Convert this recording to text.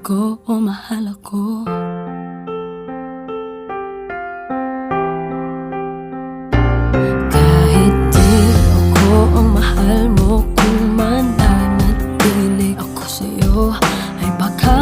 ko o mahal ako. Kahit di ako ang mahal mo, kung mananatili ako sa'yo, ay baka